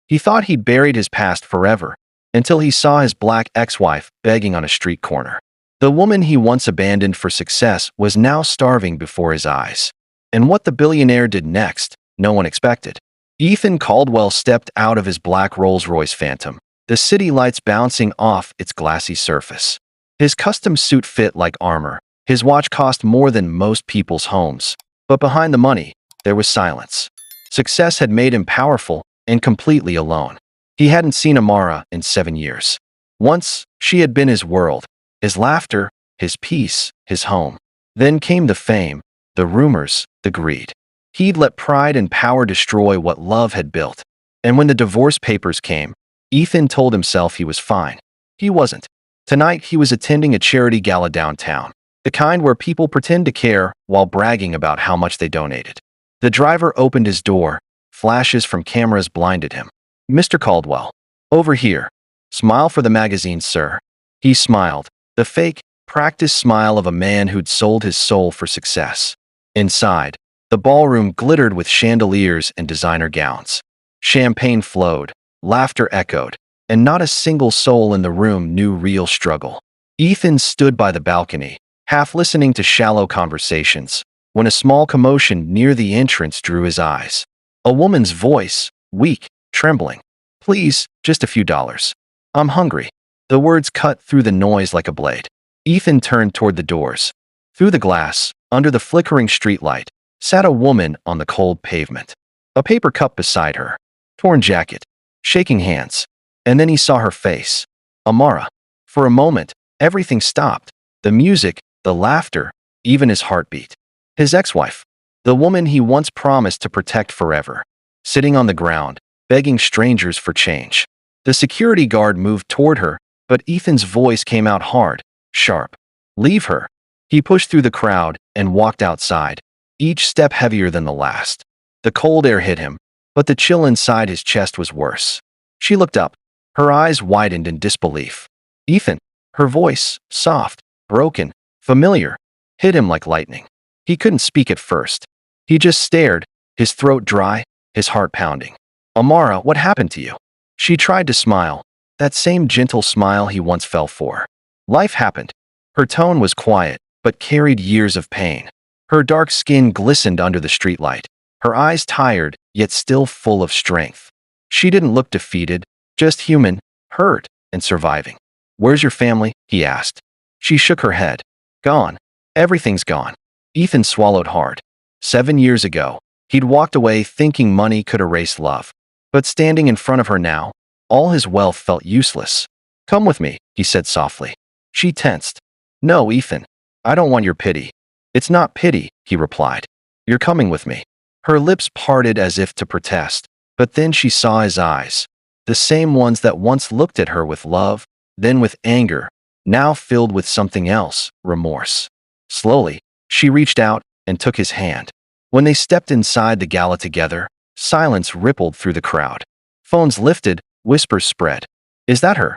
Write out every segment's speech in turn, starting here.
He thought he'd buried his past forever, until he saw his black ex-wife begging on a street corner. The woman he once abandoned for success was now starving before his eyes. And what the billionaire did next, no one expected. Ethan Caldwell stepped out of his black Rolls-Royce Phantom, the city lights bouncing off its glassy surface. His custom suit fit like armor. His watch cost more than most people's homes. But behind the money, there was silence. Success had made him powerful and completely alone. He hadn't seen Amara in 7 years. Once, she had been his world, his laughter, his peace, his home. Then came the fame, the rumors, the greed. He'd let pride and power destroy what love had built. And when the divorce papers came, Ethan told himself he was fine. He wasn't. Tonight, he was attending a charity gala downtown, the kind where people pretend to care while bragging about how much they donated. The driver opened his door. Flashes from cameras blinded him. "Mr. Caldwell. Over here. Smile for the magazine, sir." He smiled, the fake, practiced smile of a man who'd sold his soul for success. Inside, the ballroom glittered with chandeliers and designer gowns. Champagne flowed, laughter echoed, and not a single soul in the room knew real struggle. Ethan stood by the balcony, half listening to shallow conversations, when a small commotion near the entrance drew his eyes. A woman's voice, weak, trembling. "Please, just a few dollars. I'm hungry." The words cut through the noise like a blade. Ethan turned toward the doors. Through the glass, under the flickering streetlight, sat a woman on the cold pavement. A paper cup beside her. Torn jacket. Shaking hands. And then he saw her face. Amara. For a moment, everything stopped. The music, the laughter, even his heartbeat. His ex-wife. The woman he once promised to protect forever. Sitting on the ground, begging strangers for change. The security guard moved toward her, but Ethan's voice came out hard, sharp. "Leave her." He pushed through the crowd and walked outside, each step heavier than the last. The cold air hit him, but the chill inside his chest was worse. She looked up. Her eyes widened in disbelief. "Ethan." Her voice, soft, broken, familiar, hit him like lightning. He couldn't speak at first. He just stared, his throat dry, his heart pounding. "Amara, what happened to you?" She tried to smile, that same gentle smile he once fell for. "Life happened." Her tone was quiet, but carried years of pain. Her dark skin glistened under the streetlight, her eyes tired, yet still full of strength. She didn't look defeated, just human, hurt, and surviving. "Where's your family?" he asked. She shook her head. "Gone. Everything's gone." Ethan swallowed hard. 7 years ago, he'd walked away thinking money could erase love. But standing in front of her now, all his wealth felt useless. "Come with me," he said softly. She tensed. "No, Ethan. I don't want your pity." "It's not pity," he replied. "You're coming with me." Her lips parted as if to protest, but then she saw his eyes. The same ones that once looked at her with love, then with anger, now filled with something else, remorse. Slowly, she reached out and took his hand. When they stepped inside the gala together, silence rippled through the crowd. Phones lifted, whispers spread. "Is that her?"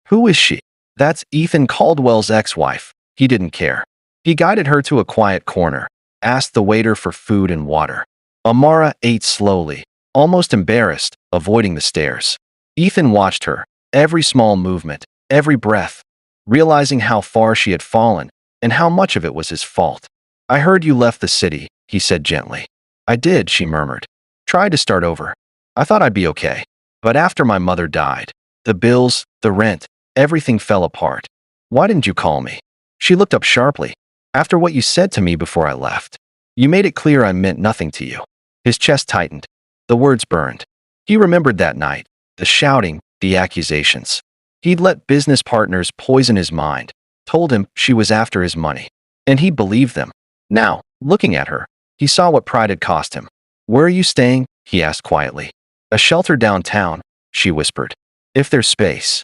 "Who is she?" "That's Ethan Caldwell's ex-wife." He didn't care. He guided her to a quiet corner, asked the waiter for food and water. Amara ate slowly, almost embarrassed, avoiding the stares. Ethan watched her, every small movement, every breath, realizing how far she had fallen and how much of it was his fault. "I heard you left the city," he said gently. "I did," she murmured. "Tried to start over. I thought I'd be okay. But after my mother died, the bills, the rent, everything fell apart. Why didn't you call me?" She looked up sharply. "After what you said to me before I left. You made it clear I meant nothing to you." His chest tightened. The words burned. He remembered that night, the shouting, the accusations. He'd let business partners poison his mind, told him she was after his money. And he believed them. Now, looking at her, he saw what pride had cost him. "Where are you staying?" he asked quietly. "A shelter downtown," she whispered. "If there's space."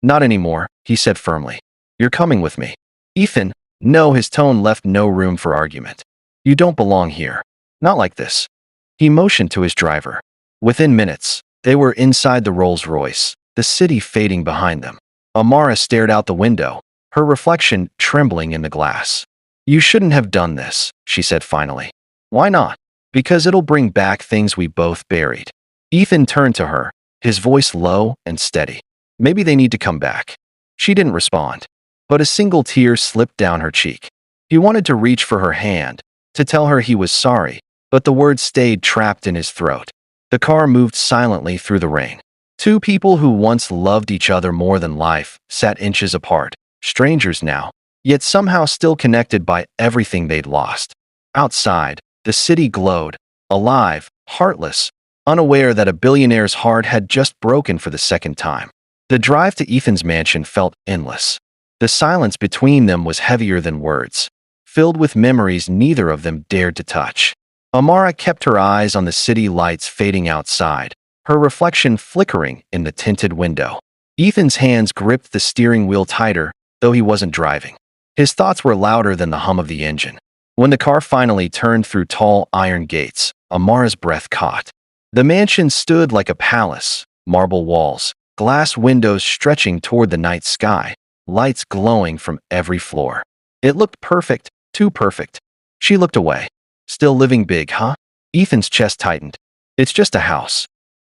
"Not anymore," he said firmly. "You're coming with me." "Ethan." No, his tone left no room for argument. "You don't belong here. Not like this." He motioned to his driver. Within minutes, they were inside the Rolls-Royce, the city fading behind them. Amara stared out the window, her reflection trembling in the glass. "You shouldn't have done this," she said finally. "Why not?" "Because it'll bring back things we both buried." Ethan turned to her, his voice low and steady. Maybe they need to come back. She didn't respond, but a single tear slipped down her cheek. He wanted to reach for her hand, to tell her he was sorry, but the words stayed trapped in his throat. The car moved silently through the rain. Two people who once loved each other more than life sat inches apart, strangers now, yet somehow still connected by everything they'd lost. Outside, the city glowed, alive, heartless, unaware that a billionaire's heart had just broken for the second time. The drive to Ethan's mansion felt endless. The silence between them was heavier than words, filled with memories neither of them dared to touch. Amara kept her eyes on the city lights fading outside, her reflection flickering in the tinted window. Ethan's hands gripped the steering wheel tighter, though he wasn't driving. His thoughts were louder than the hum of the engine. When the car finally turned through tall iron gates, Amara's breath caught. The mansion stood like a palace, marble walls, glass windows stretching toward the night sky, lights glowing from every floor. It looked perfect, too perfect. She looked away. Still living big, huh? Ethan's chest tightened. It's just a house.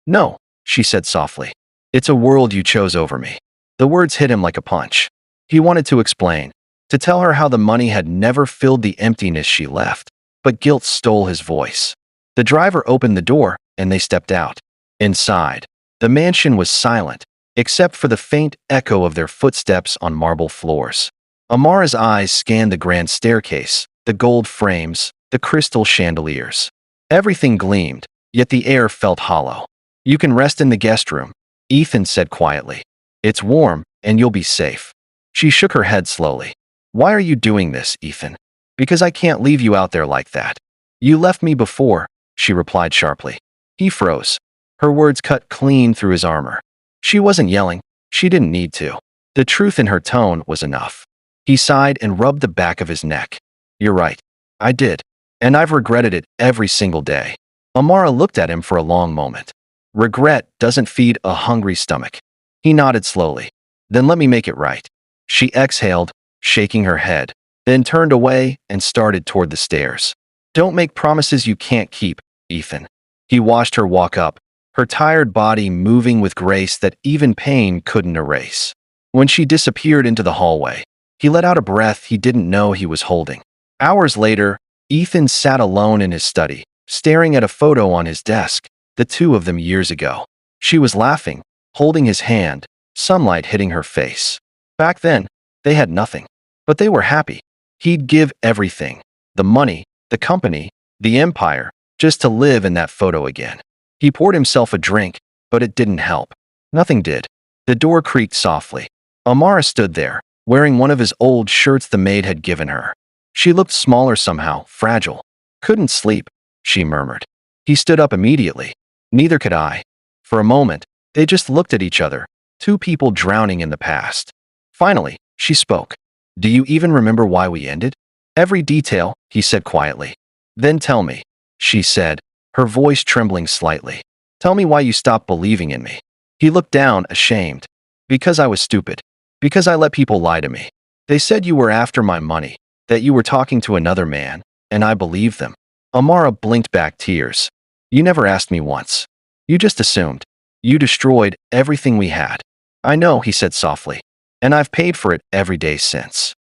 No, she said softly. It's a world you chose over me. The words hit him like a punch. He wanted to explain, to tell her how the money had never filled the emptiness she left, but guilt stole his voice. The driver opened the door, and they stepped out. Inside, the mansion was silent, except for the faint echo of their footsteps on marble floors. Amara's eyes scanned the grand staircase, the gold frames, the crystal chandeliers. Everything gleamed, yet the air felt hollow. You can rest in the guest room, Ethan said quietly. It's warm, and you'll be safe. She shook her head slowly. Why are you doing this, Ethan? Because I can't leave you out there like that. You left me before, she replied sharply. He froze. Her words cut clean through his armor. She wasn't yelling. She didn't need to. The truth in her tone was enough. He sighed and rubbed the back of his neck. You're right. I did. And I've regretted it every single day. Amara looked at him for a long moment. Regret doesn't feed a hungry stomach. He nodded slowly. Then let me make it right. She exhaled, shaking her head, then turned away and started toward the stairs. Don't make promises you can't keep, Ethan. He watched her walk up, her tired body moving with grace that even pain couldn't erase. When she disappeared into the hallway, he let out a breath he didn't know he was holding. Hours later, Ethan sat alone in his study, staring at a photo on his desk, the two of them years ago. She was laughing, holding his hand, sunlight hitting her face. Back then, they had nothing, but they were happy. He'd give everything, the money, the company, the empire, just to live in that photo again. He poured himself a drink, but it didn't help. Nothing did. The door creaked softly. Amara stood there, wearing one of his old shirts the maid had given her. She looked smaller somehow, fragile. Couldn't sleep, she murmured. He stood up immediately. Neither could I. For a moment, they just looked at each other, two people drowning in the past. Finally, she spoke. Do you even remember why we ended? Every detail, he said quietly. Then tell me, she said, her voice trembling slightly. Tell me why you stopped believing in me. He looked down, ashamed. Because I was stupid. Because I let people lie to me. They said you were after my money, that you were talking to another man, and I believed them. Amara blinked back tears. You never asked me once. You just assumed. You destroyed everything we had. I know, he said softly. And I've paid for it every day since.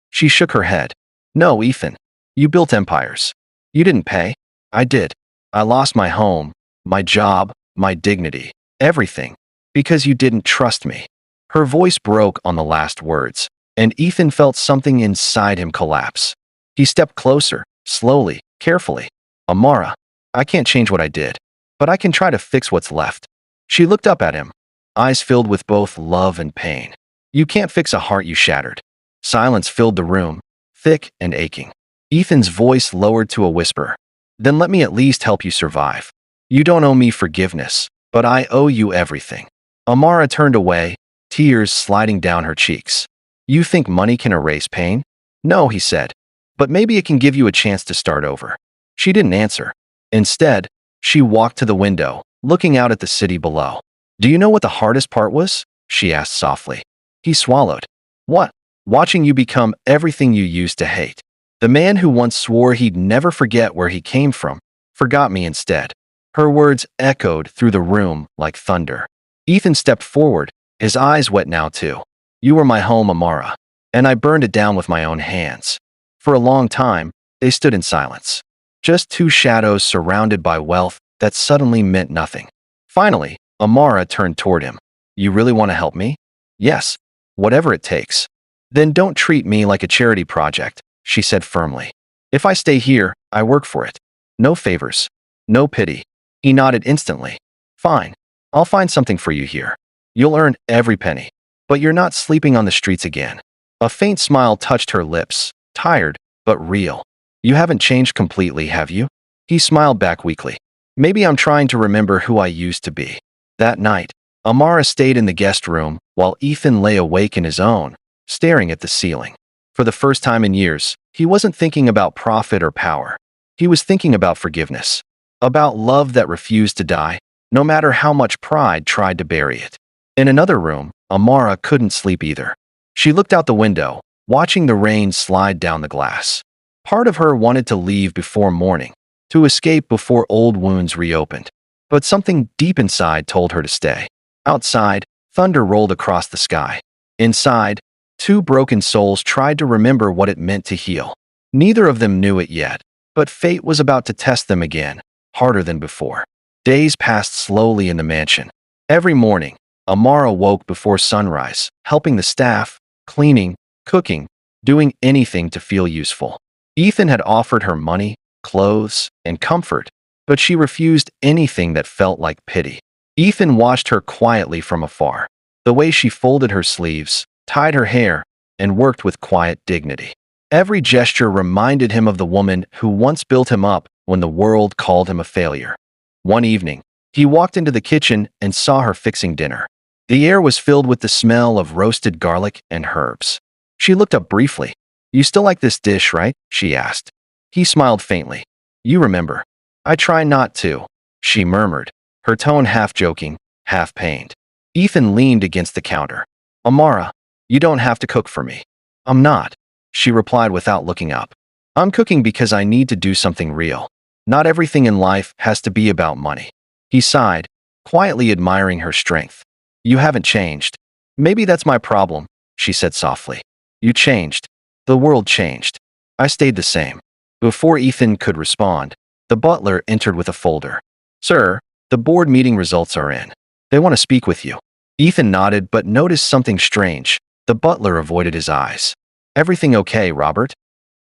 She shook her head. No, Ethan. You built empires. You didn't pay. I did. I lost my home, my job, my dignity, everything. Because you didn't trust me. Her voice broke on the last words, and Ethan felt something inside him collapse. He stepped closer, slowly, carefully. Amara, I can't change what I did, but I can try to fix what's left. She looked up at him, eyes filled with both love and pain. You can't fix a heart you shattered. Silence filled the room, thick and aching. Ethan's voice lowered to a whisper. Then let me at least help you survive. You don't owe me forgiveness, but I owe you everything. Amara turned away, tears sliding down her cheeks. You think money can erase pain? No, he said. But maybe it can give you a chance to start over. She didn't answer. Instead, she walked to the window, looking out at the city below. Do you know what the hardest part was? She asked softly. He swallowed. What? Watching you become everything you used to hate. The man who once swore he'd never forget where he came from, forgot me instead. Her words echoed through the room like thunder. Ethan stepped forward, his eyes wet now too. You were my home, Amara, and I burned it down with my own hands. For a long time, they stood in silence. Just two shadows surrounded by wealth that suddenly meant nothing. Finally, Amara turned toward him. You really want to help me? Yes, whatever it takes. Then don't treat me like a charity project, she said firmly. If I stay here, I work for it. No favors. No pity. He nodded instantly. Fine. I'll find something for you here. You'll earn every penny. But you're not sleeping on the streets again. A faint smile touched her lips, tired, but real. You haven't changed completely, have you? He smiled back weakly. Maybe I'm trying to remember who I used to be. That night, Amara stayed in the guest room while Ethan lay awake in his own, staring at the ceiling. For the first time in years, he wasn't thinking about profit or power. He was thinking about forgiveness. About love that refused to die, no matter how much pride tried to bury it. In another room, Amara couldn't sleep either. She looked out the window, watching the rain slide down the glass. Part of her wanted to leave before morning, to escape before old wounds reopened. But something deep inside told her to stay. Outside, thunder rolled across the sky. Inside, two broken souls tried to remember what it meant to heal. Neither of them knew it yet, but fate was about to test them again, harder than before. Days passed slowly in the mansion. Every morning, Amara woke before sunrise, helping the staff, cleaning, cooking, doing anything to feel useful. Ethan had offered her money, clothes, and comfort, but she refused anything that felt like pity. Ethan watched her quietly from afar, the way she folded her sleeves, tied her hair, and worked with quiet dignity. Every gesture reminded him of the woman who once built him up when the world called him a failure. One evening, he walked into the kitchen and saw her fixing dinner. The air was filled with the smell of roasted garlic and herbs. She looked up briefly. You still like this dish, right? She asked. He smiled faintly. You remember. I try not to, she murmured, her tone half joking, half pained. Ethan leaned against the counter. Amara, you don't have to cook for me. I'm not, she replied without looking up. I'm cooking because I need to do something real. Not everything in life has to be about money. He sighed, quietly admiring her strength. You haven't changed. Maybe that's my problem, she said softly. You changed. The world changed. I stayed the same. Before Ethan could respond, the butler entered with a folder. Sir, the board meeting results are in. They want to speak with you. Ethan nodded but noticed something strange. The butler avoided his eyes. Everything okay, Robert?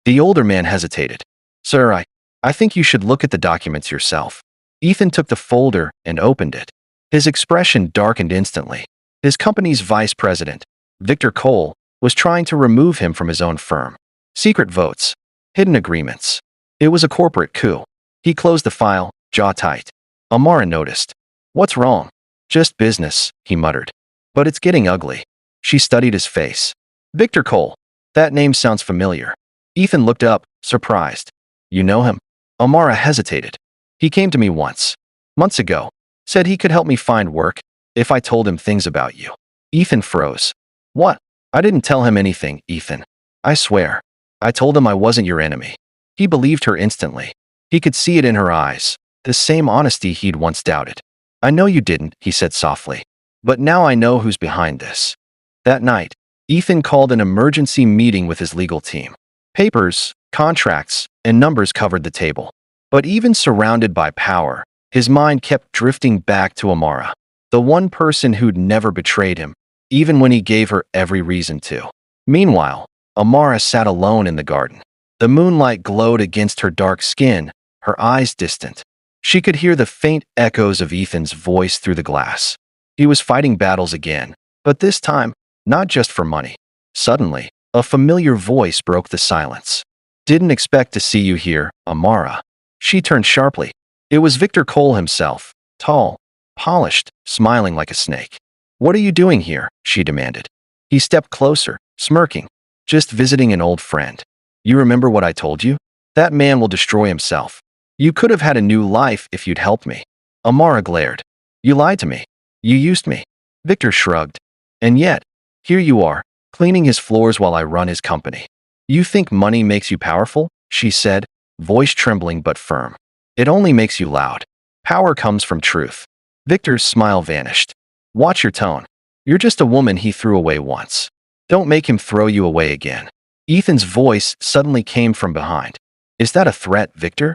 The older man hesitated. Sir, I think you should look at the documents yourself. Ethan took the folder and opened it. His expression darkened instantly. His company's vice president, Victor Cole, was trying to remove him from his own firm. Secret votes. Hidden agreements. It was a corporate coup. He closed the file, jaw tight. Amara noticed. What's wrong? Just business, he muttered. But it's getting ugly. She studied his face. Victor Cole. That name sounds familiar. Ethan looked up, surprised. You know him? Amara hesitated. He came to me once. Months ago. Said he could help me find work if I told him things about you. Ethan froze. What? I didn't tell him anything, Ethan. I swear. I told him I wasn't your enemy. He believed her instantly. He could see it in her eyes, the same honesty he'd once doubted. I know you didn't, he said softly. But now I know who's behind this. That night, Ethan called an emergency meeting with his legal team. Papers, contracts, and numbers covered the table. But even surrounded by power, his mind kept drifting back to Amara, the one person who'd never betrayed him, even when he gave her every reason to. Meanwhile, Amara sat alone in the garden. The moonlight glowed against her dark skin, her eyes distant. She could hear the faint echoes of Ethan's voice through the glass. He was fighting battles again, but this time, not just for money. Suddenly, a familiar voice broke the silence. Didn't expect to see you here, Amara. She turned sharply. It was Victor Cole himself, tall, polished, smiling like a snake. What are you doing here? She demanded. He stepped closer, smirking. Just visiting an old friend. You remember what I told you? That man will destroy himself. You could have had a new life if you'd helped me. Amara glared. You lied to me. You used me. Victor shrugged. And yet, here you are, cleaning his floors while I run his company. You think money makes you powerful? She said, voice trembling but firm. It only makes you loud. Power comes from truth. Victor's smile vanished. Watch your tone. You're just a woman he threw away once. Don't make him throw you away again. Ethan's voice suddenly came from behind. Is that a threat, Victor?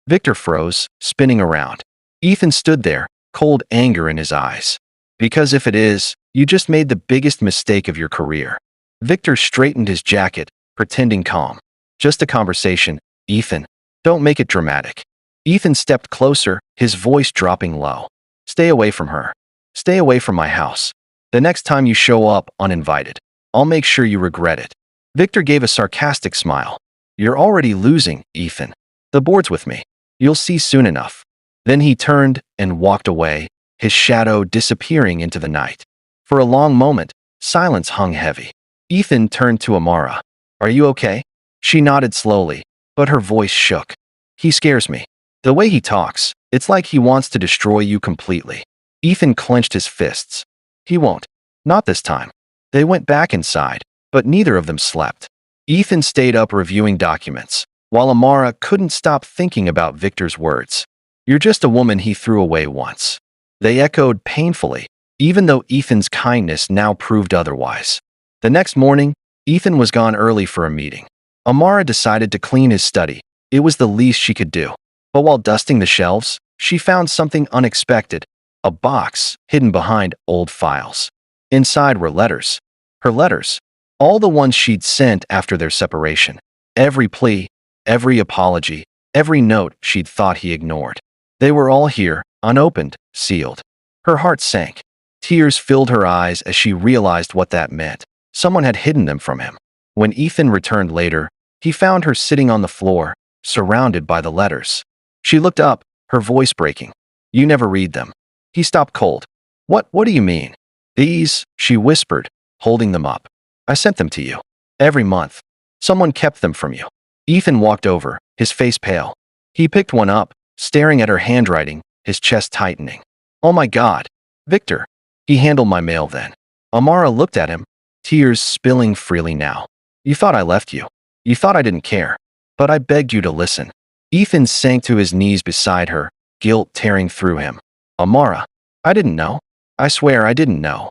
Victor froze, spinning around. Ethan stood there, cold anger in his eyes. Because if it is, you just made the biggest mistake of your career. Victor straightened his jacket, pretending calm. Just a conversation, Ethan. Don't make it dramatic. Ethan stepped closer, his voice dropping low. Stay away from her. Stay away from my house. The next time you show up uninvited, I'll make sure you regret it. Victor gave a sarcastic smile. You're already losing, Ethan. The board's with me. You'll see soon enough. Then he turned and walked away, his shadow disappearing into the night. For a long moment, silence hung heavy. Ethan turned to Amara. Are you okay? She nodded slowly, but her voice shook. He scares me. The way he talks, it's like he wants to destroy you completely. Ethan clenched his fists. He won't. Not this time. They went back inside, but neither of them slept. Ethan stayed up reviewing documents, while Amara couldn't stop thinking about Victor's words. You're just a woman he threw away once. They echoed painfully, even though Ethan's kindness now proved otherwise. The next morning, Ethan was gone early for a meeting. Amara decided to clean his study. It was the least she could do. But while dusting the shelves, she found something unexpected. A box hidden behind old files. Inside were letters. Her letters. All the ones she'd sent after their separation. Every plea, every apology, every note she'd thought he ignored. They were all here, unopened, sealed. Her heart sank. Tears filled her eyes as she realized what that meant. Someone had hidden them from him. When Ethan returned later, he found her sitting on the floor, surrounded by the letters. She looked up, her voice breaking. You never read them. He stopped cold. What do you mean? These, she whispered, holding them up. I sent them to you. Every month. Someone kept them from you. Ethan walked over, his face pale. He picked one up, staring at her handwriting, his chest tightening. Oh my God. Victor. He handled my mail then. Amara looked at him, tears spilling freely now. You thought I left you. You thought I didn't care. But I begged you to listen. Ethan sank to his knees beside her, guilt tearing through him. Amara, I didn't know. I swear I didn't know.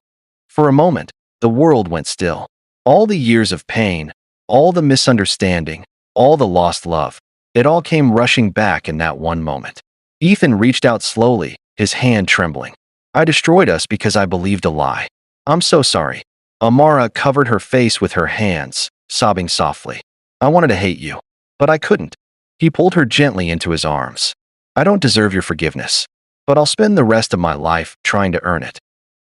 For a moment, the world went still. All the years of pain, all the misunderstanding, all the lost love, it all came rushing back in that one moment. Ethan reached out slowly, his hand trembling. I destroyed us because I believed a lie. I'm so sorry. Amara covered her face with her hands, sobbing softly. I wanted to hate you, but I couldn't. He pulled her gently into his arms. I don't deserve your forgiveness, but I'll spend the rest of my life trying to earn it.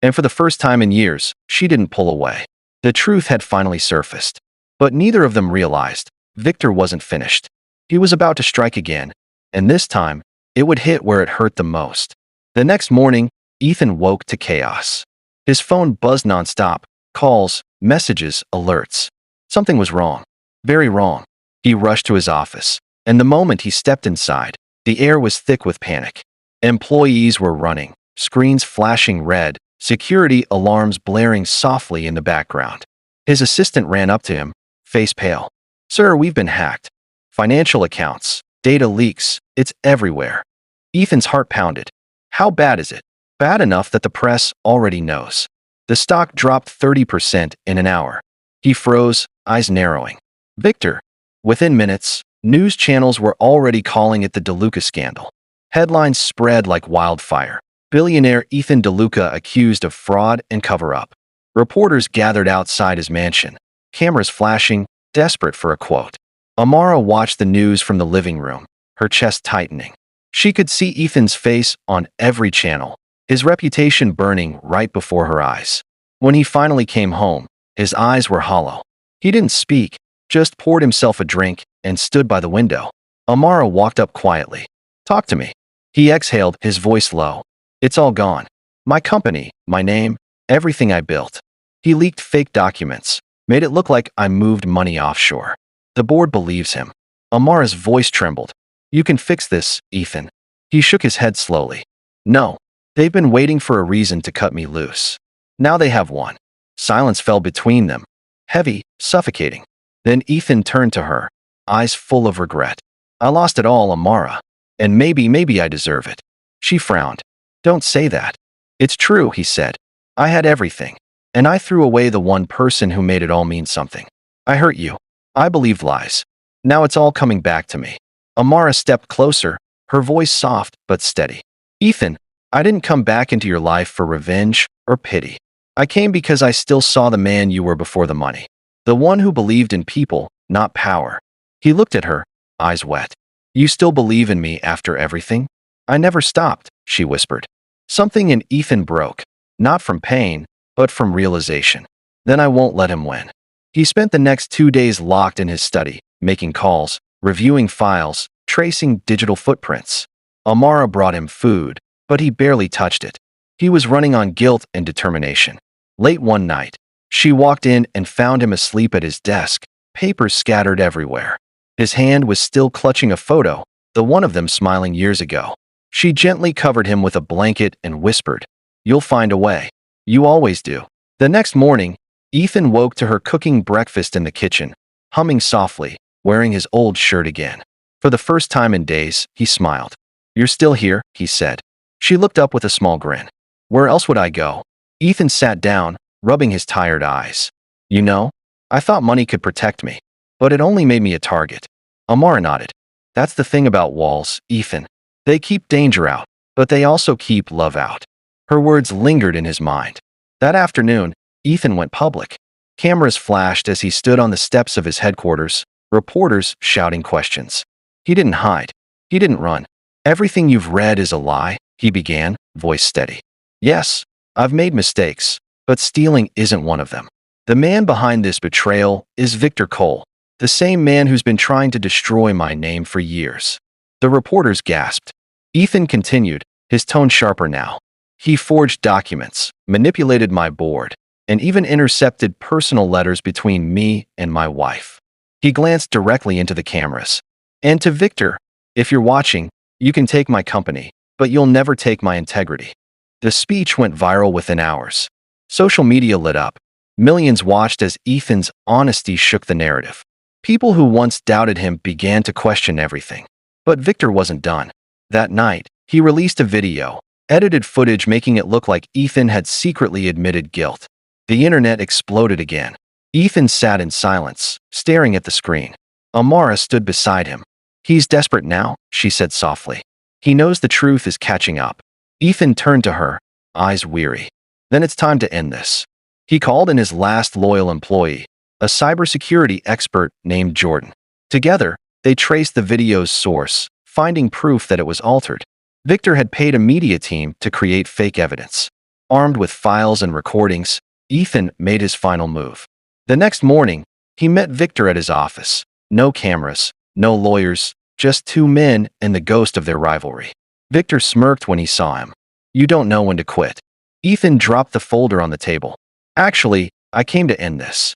And for the first time in years, she didn't pull away. The truth had finally surfaced. But neither of them realized Victor wasn't finished. He was about to strike again, and this time, it would hit where it hurt the most. The next morning, Ethan woke to chaos. His phone buzzed nonstop, calls, messages, alerts. Something was wrong. Very wrong. He rushed to his office, and the moment he stepped inside, the air was thick with panic. Employees were running, screens flashing red, security alarms blaring softly in the background. His assistant ran up to him, face pale. Sir, we've been hacked. Financial accounts, data leaks, it's everywhere. Ethan's heart pounded. How bad is it? Bad enough that the press already knows. The stock dropped 30% in an hour. He froze, eyes narrowing. Victor. Within minutes, news channels were already calling it the DeLuca scandal. Headlines spread like wildfire. Billionaire Ethan DeLuca accused of fraud and cover-up. Reporters gathered outside his mansion, cameras flashing, desperate for a quote. Amara watched the news from the living room, her chest tightening. She could see Ethan's face on every channel, his reputation burning right before her eyes. When he finally came home, his eyes were hollow. He didn't speak, just poured himself a drink and stood by the window. Amara walked up quietly. Talk to me. He exhaled, his voice low. It's all gone. My company, my name, everything I built. He leaked fake documents, made it look like I moved money offshore. The board believes him. Amara's voice trembled. You can fix this, Ethan. He shook his head slowly. No. They've been waiting for a reason to cut me loose. Now they have one. Silence fell between them, heavy, suffocating. Then Ethan turned to her, eyes full of regret. I lost it all, Amara. And maybe I deserve it. She frowned. Don't say that. It's true, he said. I had everything. And I threw away the one person who made it all mean something. I hurt you. I believed lies. Now it's all coming back to me. Amara stepped closer, her voice soft but steady. Ethan, I didn't come back into your life for revenge or pity. I came because I still saw the man you were before the money. The one who believed in people, not power. He looked at her, eyes wet. You still believe in me after everything? I never stopped, she whispered. Something in Ethan broke, not from pain, but from realization. Then I won't let him win. He spent the next 2 days locked in his study, making calls, reviewing files, tracing digital footprints. Amara brought him food, but he barely touched it. He was running on guilt and determination. Late one night, she walked in and found him asleep at his desk, papers scattered everywhere. His hand was still clutching a photo, the one of them smiling years ago. She gently covered him with a blanket and whispered, "You'll find a way. You always do." The next morning, Ethan woke to her cooking breakfast in the kitchen, humming softly, wearing his old shirt again. For the first time in days, he smiled. "You're still here," he said. She looked up with a small grin. "Where else would I go?" Ethan sat down, rubbing his tired eyes. "You know, I thought money could protect me, but it only made me a target." Amara nodded. "That's the thing about walls, Ethan. They keep danger out, but they also keep love out." Her words lingered in his mind. That afternoon, Ethan went public. Cameras flashed as he stood on the steps of his headquarters, reporters shouting questions. He didn't hide. He didn't run. "Everything you've read is a lie," he began, voice steady. "Yes, I've made mistakes, but stealing isn't one of them. The man behind this betrayal is Victor Cole, the same man who's been trying to destroy my name for years." The reporters gasped. Ethan continued, his tone sharper now. "He forged documents, manipulated my board, and even intercepted personal letters between me and my wife." He glanced directly into the cameras. "And to Victor, if you're watching, you can take my company, but you'll never take my integrity." The speech went viral within hours. Social media lit up. Millions watched as Ethan's honesty shook the narrative. People who once doubted him began to question everything. But Victor wasn't done. That night, he released a video, edited footage making it look like Ethan had secretly admitted guilt. The internet exploded again. Ethan sat in silence, staring at the screen. Amara stood beside him. "He's desperate now," she said softly. "He knows the truth is catching up." Ethan turned to her, eyes weary. "Then it's time to end this." He called in his last loyal employee, a cybersecurity expert named Jordan. Together, they traced the video's source, finding proof that it was altered. Victor had paid a media team to create fake evidence. Armed with files and recordings, Ethan made his final move. The next morning, he met Victor at his office. No cameras, no lawyers, just two men and the ghost of their rivalry. Victor smirked when he saw him. "You don't know when to quit." Ethan dropped the folder on the table. "Actually, I came to end this."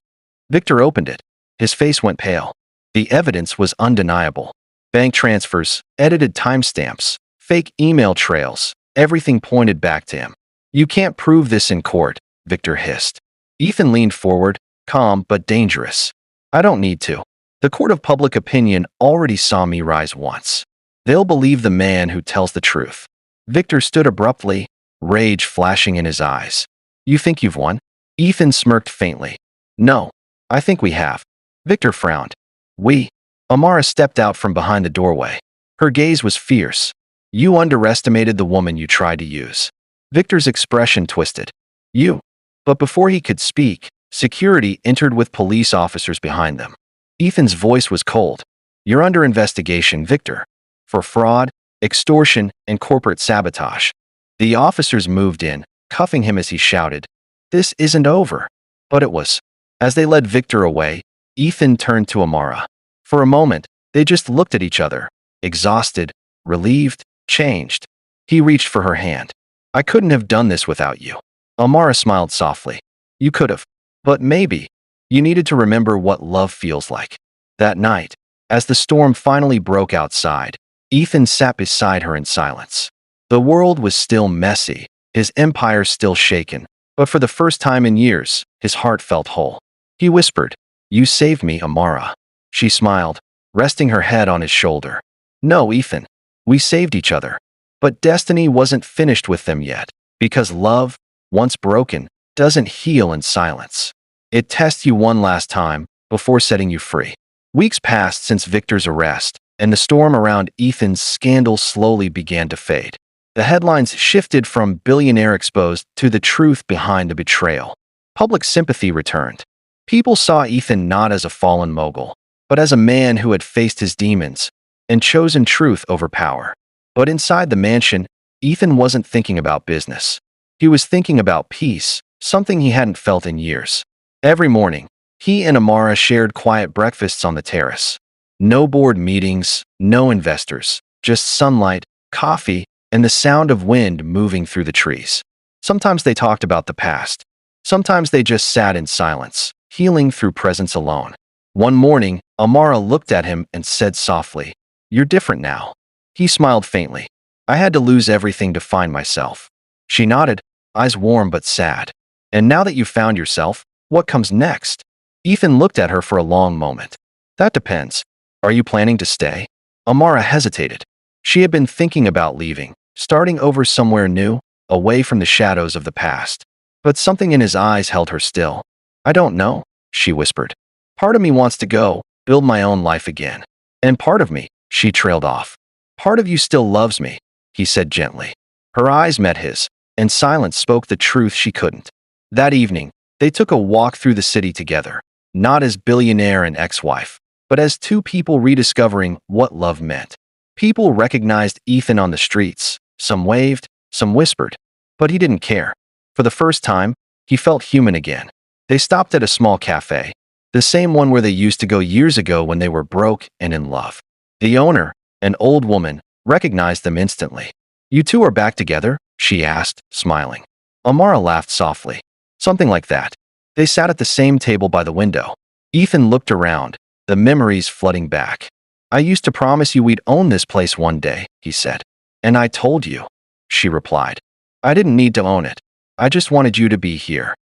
Victor opened it. His face went pale. The evidence was undeniable. Bank transfers, edited timestamps, fake email trails, everything pointed back to him. "You can't prove this in court," Victor hissed. Ethan leaned forward, calm but dangerous. "I don't need to. The court of public opinion already saw me rise once. They'll believe the man who tells the truth." Victor stood abruptly, rage flashing in his eyes. "You think you've won?" Ethan smirked faintly. "No, I think we have." Victor frowned. "We?" Amara stepped out from behind the doorway. Her gaze was fierce. "You underestimated the woman you tried to use." Victor's expression twisted. "You?" But before he could speak, security entered with police officers behind them. Ethan's voice was cold. "You're under investigation, Victor, for fraud, extortion, and corporate sabotage." The officers moved in, cuffing him as he shouted, "This isn't over." But it was. As they led Victor away, Ethan turned to Amara. For a moment, they just looked at each other, exhausted, relieved, changed. He reached for her hand. "I couldn't have done this without you." Amara smiled softly. "You could have. But maybe you needed to remember what love feels like." That night, as the storm finally broke outside, Ethan sat beside her in silence. The world was still messy, his empire still shaken, but for the first time in years, his heart felt whole. He whispered, "You saved me, Amara." She smiled, resting her head on his shoulder. "No, Ethan. We saved each other. But destiny wasn't finished with them yet, because love, once broken, doesn't heal in silence. It tests you one last time before setting you free. Weeks passed since Victor's arrest, and the storm around Ethan's scandal slowly began to fade. The headlines shifted from "Billionaire exposed" to "The truth behind the betrayal." Public sympathy returned. People saw Ethan not as a fallen mogul, but as a man who had faced his demons and chosen truth over power. But inside the mansion, Ethan wasn't thinking about business. He was thinking about peace, something he hadn't felt in years. Every morning, he and Amara shared quiet breakfasts on the terrace. No board meetings, no investors, just sunlight, coffee, and the sound of wind moving through the trees. Sometimes they talked about the past. Sometimes they just sat in silence, healing through presence alone. One morning, Amara looked at him and said softly, "You're different now." He smiled faintly. "I had to lose everything to find myself." She nodded, eyes warm but sad. "And now that you've found yourself, what comes next?" Ethan looked at her for a long moment. "That depends. Are you planning to stay?" Amara hesitated. She had been thinking about leaving, starting over somewhere new, away from the shadows of the past. But something in his eyes held her still. "I don't know," she whispered. "Part of me wants to go, build my own life again. And part of me," she trailed off. "Part of you still loves me," he said gently. Her eyes met his, and silence spoke the truth she couldn't. That evening, they took a walk through the city together, not as billionaire and ex-wife, but as two people rediscovering what love meant. People recognized Ethan on the streets. Some waved, some whispered, but he didn't care. For the first time, he felt human again. They stopped at a small cafe, the same one where they used to go years ago when they were broke and in love. The owner, an old woman, recognized them instantly. "You two are back together?" she asked, smiling. Amara laughed softly. "Something like that." They sat at the same table by the window. Ethan looked around, the memories flooding back. "I used to promise you we'd own this place one day," he said. "And I told you," she replied. "I didn't need to own it. I just wanted you to be here."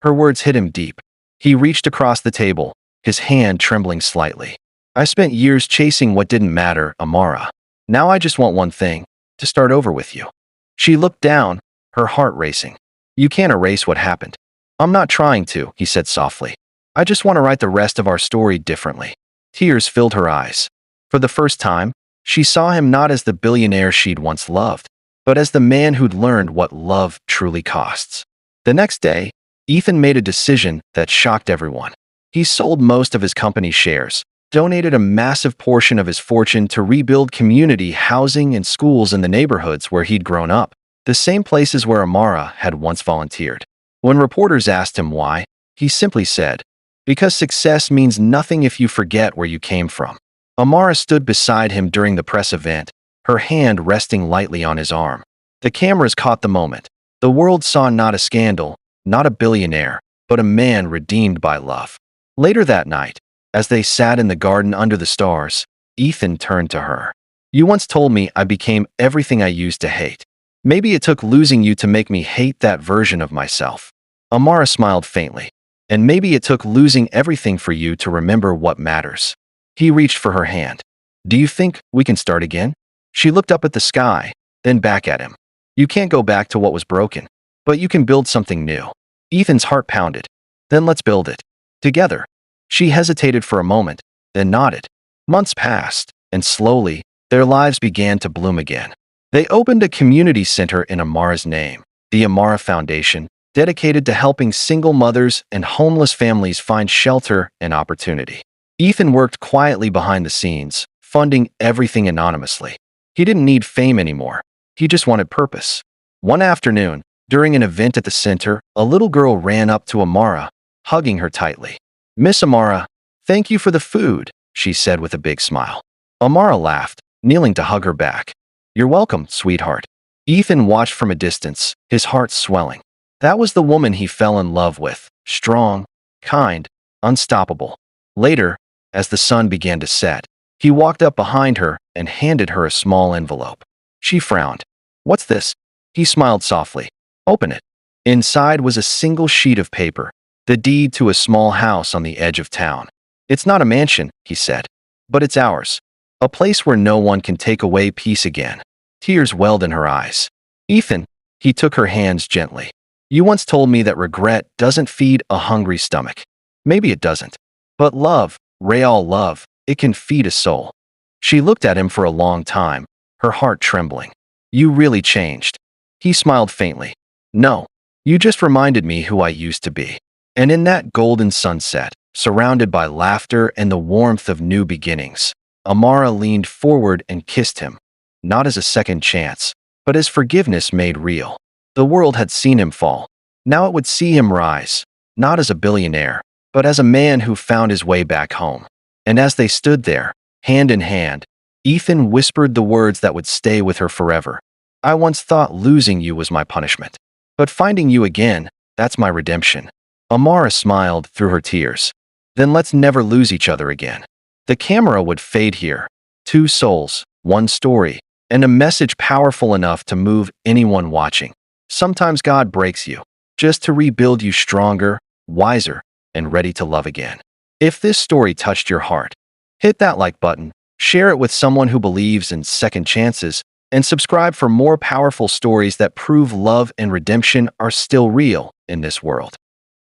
Her words hit him deep. He reached across the table, his hand trembling slightly. "I spent years chasing what didn't matter, Amara. Now I just want one thing, to start over with you." She looked down, her heart racing. "You can't erase what happened." "I'm not trying to," he said softly. "I just want to write the rest of our story differently." Tears filled her eyes. For the first time, she saw him not as the billionaire she'd once loved, but as the man who'd learned what love truly costs. The next day, Ethan made a decision that shocked everyone. He sold most of his company's shares, donated a massive portion of his fortune to rebuild community housing and schools in the neighborhoods where he'd grown up, the same places where Amara had once volunteered. When reporters asked him why, he simply said, "Because success means nothing if you forget where you came from." Amara stood beside him during the press event, her hand resting lightly on his arm. The cameras caught the moment. The world saw not a scandal, not a billionaire, but a man redeemed by love. Later that night, as they sat in the garden under the stars, Ethan turned to her. "You once told me I became everything I used to hate. Maybe it took losing you to make me hate that version of myself." Amara smiled faintly. "And maybe it took losing everything for you to remember what matters." He reached for her hand. "Do you think we can start again?" She looked up at the sky, then back at him. "You can't go back to what was broken, but you can build something new." Ethan's heart pounded. "Then let's build it. Together." She hesitated for a moment, then nodded. Months passed, and slowly, their lives began to bloom again. They opened a community center in Amara's name, the Amara Foundation, dedicated to helping single mothers and homeless families find shelter and opportunity. Ethan worked quietly behind the scenes, funding everything anonymously. He didn't need fame anymore. He just wanted purpose. One afternoon, during an event at the center, a little girl ran up to Amara, hugging her tightly. "Miss Amara, thank you for the food," she said with a big smile. Amara laughed, kneeling to hug her back. "You're welcome, sweetheart." Ethan watched from a distance, his heart swelling. That was the woman he fell in love with, strong, kind, unstoppable. Later, as the sun began to set, he walked up behind her and handed her a small envelope. She frowned. "What's this?" He smiled softly. "Open it." Inside was a single sheet of paper, the deed to a small house on the edge of town. "It's not a mansion," he said, "but it's ours. A place where no one can take away peace again." Tears welled in her eyes. "Ethan," he took her hands gently. You once told me that regret doesn't feed a hungry stomach. Maybe it doesn't. But love, real love, it can feed a soul. She looked at him for a long time, her heart trembling. You really changed. He smiled faintly. No, you just reminded me who I used to be. And in that golden sunset, surrounded by laughter and the warmth of new beginnings, Amara leaned forward and kissed him, not as a second chance, but as forgiveness made real. The world had seen him fall. Now it would see him rise, not as a billionaire, but as a man who found his way back home. And as they stood there, hand in hand, Ethan whispered the words that would stay with her forever. I once thought losing you was my punishment. But finding you again, that's my redemption. Amara smiled through her tears. Then let's never lose each other again. The camera would fade here. Two souls, one story, and a message powerful enough to move anyone watching. Sometimes God breaks you, just to rebuild you stronger, wiser, and ready to love again. If this story touched your heart, hit that like button, share it with someone who believes in second chances, and subscribe for more powerful stories that prove love and redemption are still real in this world.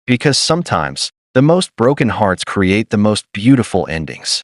Because sometimes, the most broken hearts create the most beautiful endings.